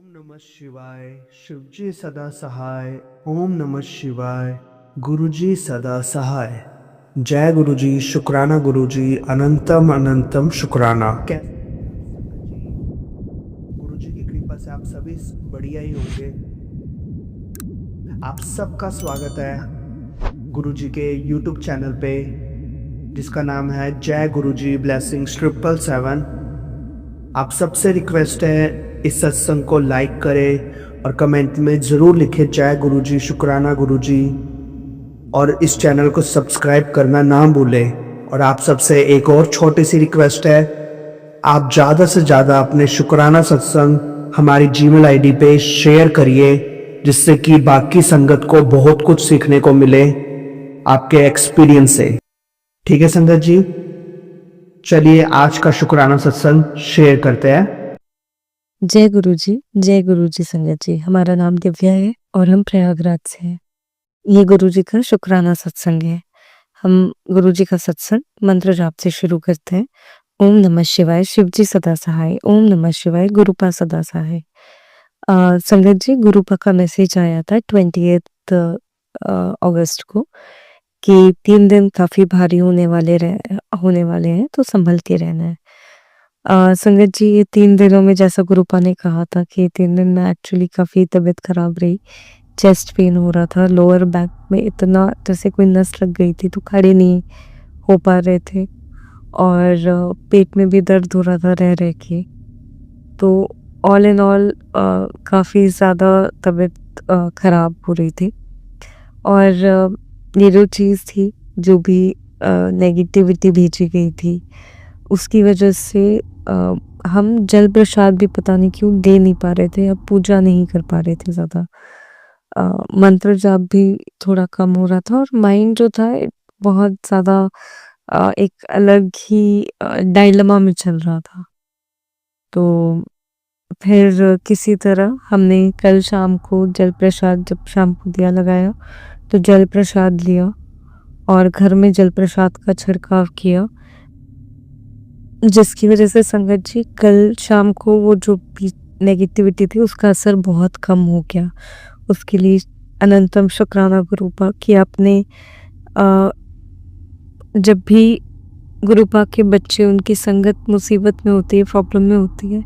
नमः शिवाय। शिवजी सदा सहाय। ओम नमः शिवाय। गुरुजी सदा सहाय। जय गुरुजी, शुक्राना गुरुजी, अनंतम अनंतम शुक्राना। कैसे गुरुजी की कृपा से आप सभी बढ़िया ही होंगे। आप सबका स्वागत है गुरुजी के YouTube चैनल पे, जिसका नाम है जय गुरुजी ब्लेसिंग्स 777। आप सबसे रिक्वेस्ट है इस सत्संग को लाइक करें और कमेंट में ज़रूर लिखें जय गुरुजी, शुक्राना गुरुजी, और इस चैनल को सब्सक्राइब करना ना भूलें। और आप सबसे एक और छोटी सी रिक्वेस्ट है, आप ज़्यादा से ज़्यादा अपने शुक्राना सत्संग हमारी जीमेल आईडी पे शेयर करिए, जिससे कि बाकी संगत को बहुत कुछ सीखने को मिले आपके एक्सपीरियंस से। ठीक है संगत जी, चलिए आज का शुक्राना सत्संग शेयर करते हैं। जय गुरुजी संगत जी। हमारा नाम दिव्या है और हम प्रयागराज से हैं। ये गुरुजी का शुक्राना सत्संग है। हम गुरुजी का सत्संग मंत्र जाप से शुरू करते हैं। ओम नमः शिवाय, शिवजी सदा सहाय। ओम नमः शिवाय, गुरुपा सदा सहाय। संगत जी, गुरुपा का मैसेज आया था 28 अगस्त को कि 3 दिन काफी भारी होने वाले हैं, तो संभल के रहना है। संगत जी, ये 3 दिनों में जैसा गुरुपा ने कहा था कि 3 दिन में एक्चुअली काफ़ी तबीयत खराब रही। चेस्ट पेन हो रहा था, लोअर बैक में इतना जैसे कोई नस लग गई थी, तो खड़े नहीं हो पा रहे थे और पेट में भी दर्द हो रहा था रह के। तो ऑल इन ऑल काफ़ी ज़्यादा तबीयत खराब हो रही थी। और ये जो चीज़ थी, जो भी नेगेटिविटी भेजी गई थी, उसकी वजह से हम जल प्रसाद भी पता नहीं क्यों दे नहीं पा रहे थे, अब पूजा नहीं कर पा रहे थे ज़्यादा। मंत्र जाप भी थोड़ा कम हो रहा था और माइंड जो था बहुत ज़्यादा एक अलग ही डायलेमा में चल रहा था। तो फिर किसी तरह हमने कल शाम को जल प्रसाद, जब शाम को दिया लगाया तो जल प्रसाद लिया और घर में जल प्रसाद का छिड़काव किया, जिसकी वजह से संगत जी कल शाम को वो जो भी नेगेटिविटी थी उसका असर बहुत कम हो गया। उसके लिए अनंतम शुक्राना गुरुपा कि आपने जब भी गुरुपा के बच्चे, उनकी संगत मुसीबत में होती है, प्रॉब्लम में होती है,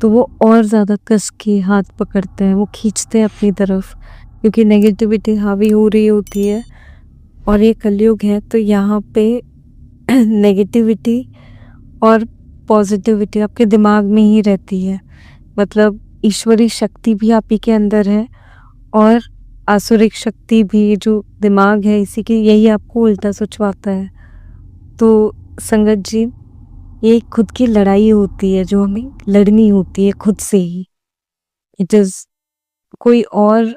तो वो और ज़्यादा कस के हाथ पकड़ते हैं, वो खींचते हैं अपनी तरफ, क्योंकि नेगेटिविटी हावी हो रही होती है और ये कलयुग है। तो यहाँ पे नेगेटिविटी और पॉजिटिविटी आपके दिमाग में ही रहती है। मतलब ईश्वरी शक्ति भी आप ही के अंदर है और आसुरिक शक्ति भी, जो दिमाग है इसी की, यही आपको उल्टा सोचवाता है। तो संगत जी, ये खुद की लड़ाई होती है जो हमें लड़नी होती है खुद से ही। इट इज़ कोई और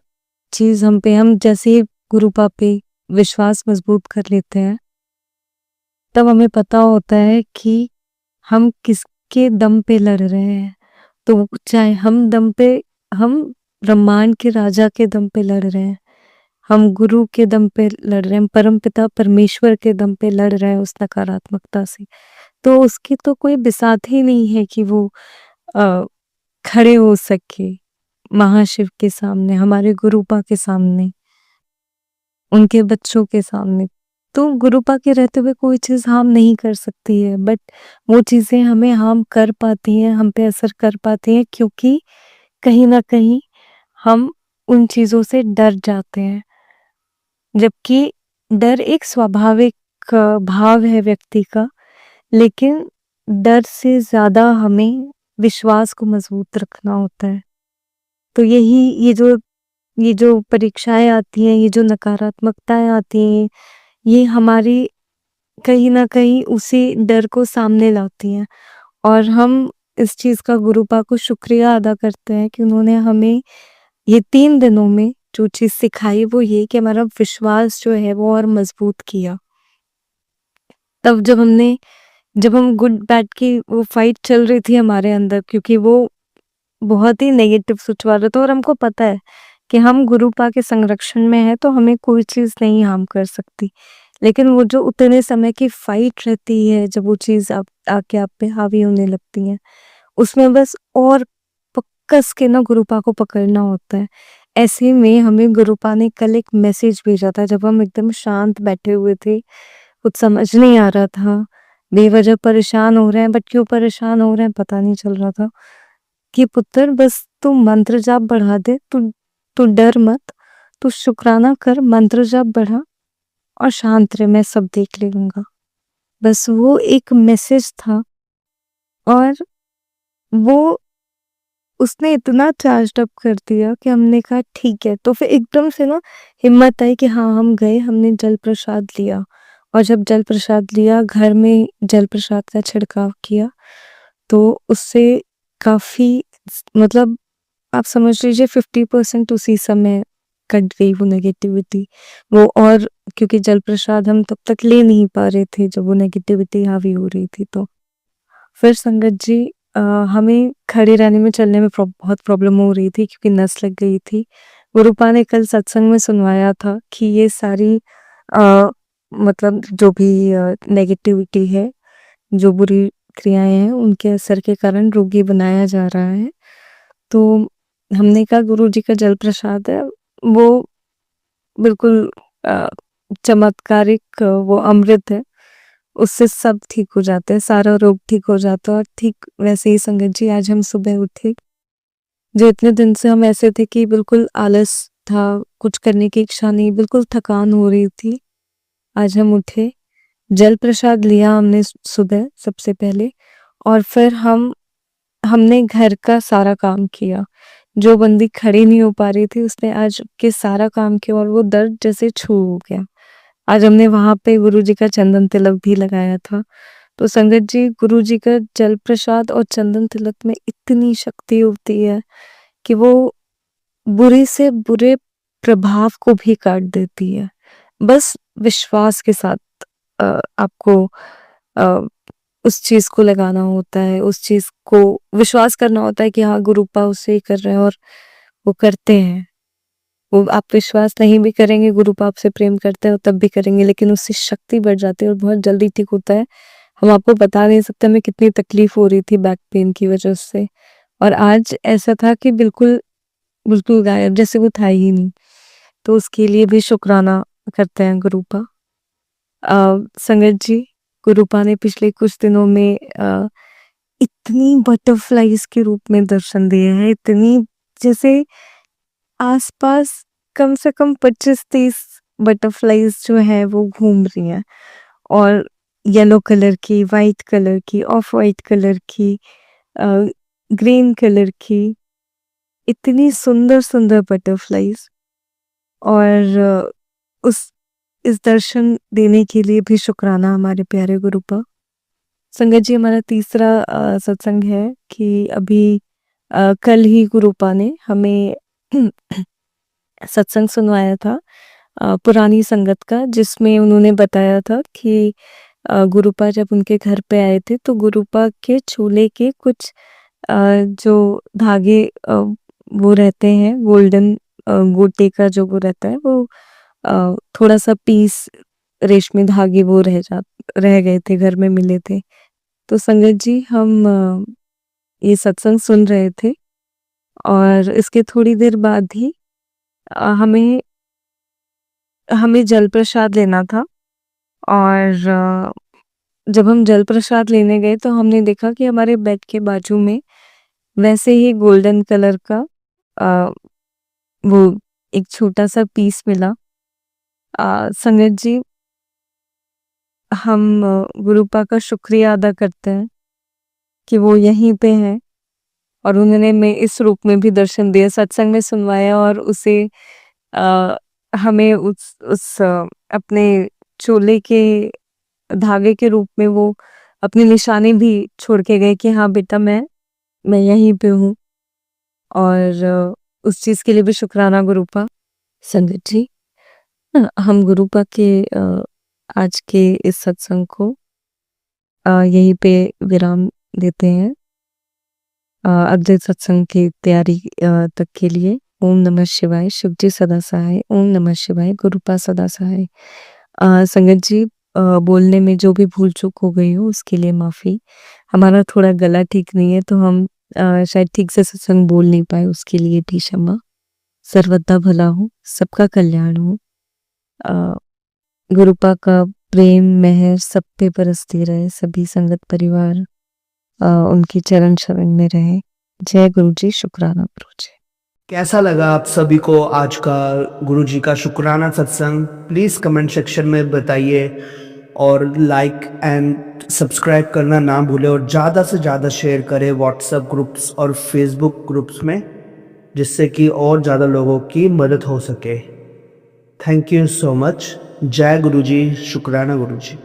चीज़ हम जैसे ही गुरुपा पे विश्वास मजबूत कर लेते हैं, तब हमें पता होता है कि हम किसके दम पे लड़ रहे हैं। तो चाहे हम ब्रह्मांड के राजा के दम पे लड़ रहे हैं, हम गुरु के दम पे लड़ रहे हैं, परमपिता परमेश्वर के दम पे लड़ रहे हैं उस नकारात्मकता से, तो उसकी तो कोई बिसात ही नहीं है कि वो अ, खड़े हो सके महाशिव के सामने, हमारे गुरुपा के सामने, उनके बच्चों के सामने। तो गुरुपा के रहते हुए कोई चीज़ हार्म नहीं कर सकती है, बट वो चीज़ें हमें हार्म कर पाती हैं, हम पे असर कर पाती हैं, क्योंकि कहीं न कहीं हम उन चीज़ों से डर जाते हैं। जबकि डर एक स्वाभाविक भाव है व्यक्ति का, लेकिन डर से ज़्यादा हमें विश्वास को मजबूत रखना होता है। तो ये जो परीक्षाएँ आती हैं, ये जो नकारात्मकताएँ आती हैं, ये हमारी कहीं न कहीं उसी डर को सामने लाती हैं और हम इस चीज़ का गुरुपा को शुक्रिया अदा करते हैं कि उन्होंने हमें ये 3 दिनों में जो चीज़ सिखाई वो ये कि हमारा विश्वास जो है वो और मजबूत किया। तब जब हम गुड बैड की वो फाइट चल रही थी हमारे अंदर, क्योंकि वो बहुत ही नेगेटिव सोच वाला था और हमको पता है कि हम गुरुपा के संरक्षण में हैं, तो हमें कोई चीज़ नहीं हार्म कर सकती। लेकिन वो जो उतने समय की फाइट रहती है, जब वो चीज़ आप आके आप पे हावी होने लगती है, उसमें बस और कस के ना गुरुपा को पकड़ना होता है। ऐसे में हमें गुरुपा ने कल एक मैसेज भेजा था जब हम एकदम शांत बैठे हुए थे, कुछ समझ नहीं आ रहा था, बेवजह परेशान हो रहे हैं, बट क्यों परेशान हो रहे हैं पता नहीं चल रहा था, कि पुत्र बस तू मंत्र जाप बढ़ा दे, तू तू डर मत, तू शुक्राना कर, मंत्र जाप बढ़ा और शांत रह, मैं सब देख लूँगा। बस वो एक मैसेज था और वो उसने इतना चार्ज्ड अप कर दिया कि हमने कहा ठीक है। तो फिर एकदम से ना हिम्मत आई कि हाँ, हम गए, हमने जल प्रसाद लिया और जब जल प्रसाद लिया, घर में जल प्रसाद का छिड़काव किया, तो उससे काफ़ी मतलब आप समझ लीजिए 50% उसी समय कट गई वो नेगेटिविटी। वो और क्योंकि जल प्रसाद हम तब तक ले नहीं पा रहे थे जब वो नेगेटिविटी हावी हो रही थी तो। फिर संगत जी हमें खड़े रहने में चलने में बहुत प्रॉब्लम हो रही थी क्योंकि नस लग गई थी। गुरुपा ने कल सत्संग में सुनवाया था कि ये सारी मतलब जो भी नेगेटिविटी है, जो बुरी क्रियाएं हैं, उनके असर के कारण रोगी बनाया जा रहा है। तो हमने कहा गुरुजी का जल प्रसाद है, वो बिल्कुल चमत्कारिक, वो अमृत है, उससे सब ठीक हो जाता है, सारा रोग ठीक हो जाता है। और ठीक वैसे ही संगत जी आज हम सुबह उठे, जो इतने दिन से हम ऐसे थे कि बिल्कुल आलस था, कुछ करने की इच्छा नहीं, बिल्कुल थकान हो रही थी। आज हम उठे, जल प्रसाद लिया हमने सुबह सबसे पहले और फिर हमने घर का सारा काम किया। जो बंदी खड़ी नहीं हो पा रही थी उसने आज के सारा काम किया और वो दर्द जैसे छू हो गया। आज हमने वहाँ पे गुरुजी का चंदन तिलक भी लगाया था। तो संगत जी गुरुजी का जल प्रसाद और चंदन तिलक में इतनी शक्ति होती है कि वो बुरे से बुरे प्रभाव को भी काट देती है। बस विश्वास के साथ आपको अ, उस चीज़ को लगाना होता है, उस चीज़ को विश्वास करना होता है कि हाँ, गुरुपा उससे ही कर रहे हैं और वो करते हैं। वो आप विश्वास नहीं भी करेंगे, गुरुपा आपसे प्रेम करते हैं तब भी करेंगे, लेकिन उससे शक्ति बढ़ जाती है और बहुत जल्दी ठीक होता है। हम आपको बता नहीं सकते हमें कितनी तकलीफ हो रही थी बैक पेन की वजह से और आज ऐसा था कि बिल्कुल बिल्कुल गायब, जैसे वो था ही नहीं। तो उसके लिए भी शुक्राना करते हैं गुरुपा। संगत जी गुरुपा ने पिछले कुछ दिनों में इतनी बटरफ्लाइज के रूप में दर्शन दिए हैं, इतनी जैसे आसपास कम से कम 25-30 बटरफ्लाइज जो है वो घूम रही हैं और येलो कलर की, वाइट कलर की, ऑफ वाइट कलर की, ग्रीन कलर की, इतनी सुंदर सुंदर बटरफ्लाइज। और उस इस दर्शन देने के लिए भी शुक्राना हमारे प्यारे गुरुपा। संगत जी हमारा तीसरा सत्संग है कि अभी कल ही गुरुपा ने हमें सत्संग सुनवाया था पुरानी संगत का, जिसमें उन्होंने बताया था कि गुरुपा जब उनके घर पे आए थे तो गुरुपा के चूल्हे के कुछ जो धागे वो रहते हैं गोल्डन, गोटे का जो वो रहता है वो थोड़ा सा पीस रेशमी धागे वो रह गए थे, घर में मिले थे। तो संगत जी हम ये सत्संग सुन रहे थे और इसके थोड़ी देर बाद ही हमें हमें जल प्रसाद लेना था और जब हम जल प्रसाद लेने गए तो हमने देखा कि हमारे बेड के बाजू में वैसे ही गोल्डन कलर का अ, वो एक छोटा सा पीस मिला। संगत जी हम गुरुपा का शुक्रिया अदा करते हैं कि वो यहीं पे हैं और उन्होंने हमें इस रूप में भी दर्शन दिया, सत्संग में सुनवाया और उसे अ, हमें अपने चोले के धागे के रूप में वो अपनी निशानी भी छोड़ के गए कि हाँ बेटा मैं यहीं पे हूँ। और उस चीज़ के लिए भी शुक्राना गुरुपा। संगत जी हम गुरुपा के आज के इस सत्संग को यहीं पे विराम देते हैं। अगले सत्संग की तैयारी तक के लिए ओम नमः शिवाय, शिव जी सदा सहाय, ओम नमः शिवाय, गुरुपा सदा सहाय। संगत जी बोलने में जो भी भूल चूक हो गई हो उसके लिए माफ़ी। हमारा थोड़ा गला ठीक नहीं है तो हम शायद ठीक से सत्संग बोल नहीं पाए, उसके लिए भी क्षमा। सर्वदा भला हो, सबका कल्याण हो। अ, गुरुपा का प्रेम मेहर सब पे बरसती रहे, सभी संगत परिवार उनकी चरण शरण में रहे। जय गुरु जी, शुक्राना गुरु जी। कैसा लगा आप सभी को आज का गुरुजी का शुक्राना सत्संग? प्लीज़ कमेंट सेक्शन में बताइए और लाइक एंड सब्सक्राइब करना ना भूलें और ज़्यादा से ज़्यादा शेयर करें व्हाट्सएप ग्रुप्स और फेसबुक ग्रुप्स में, जिससे कि और ज़्यादा लोगों की मदद हो सके। Thank you so much. जय गुरुजी, शुक्राना गुरुजी।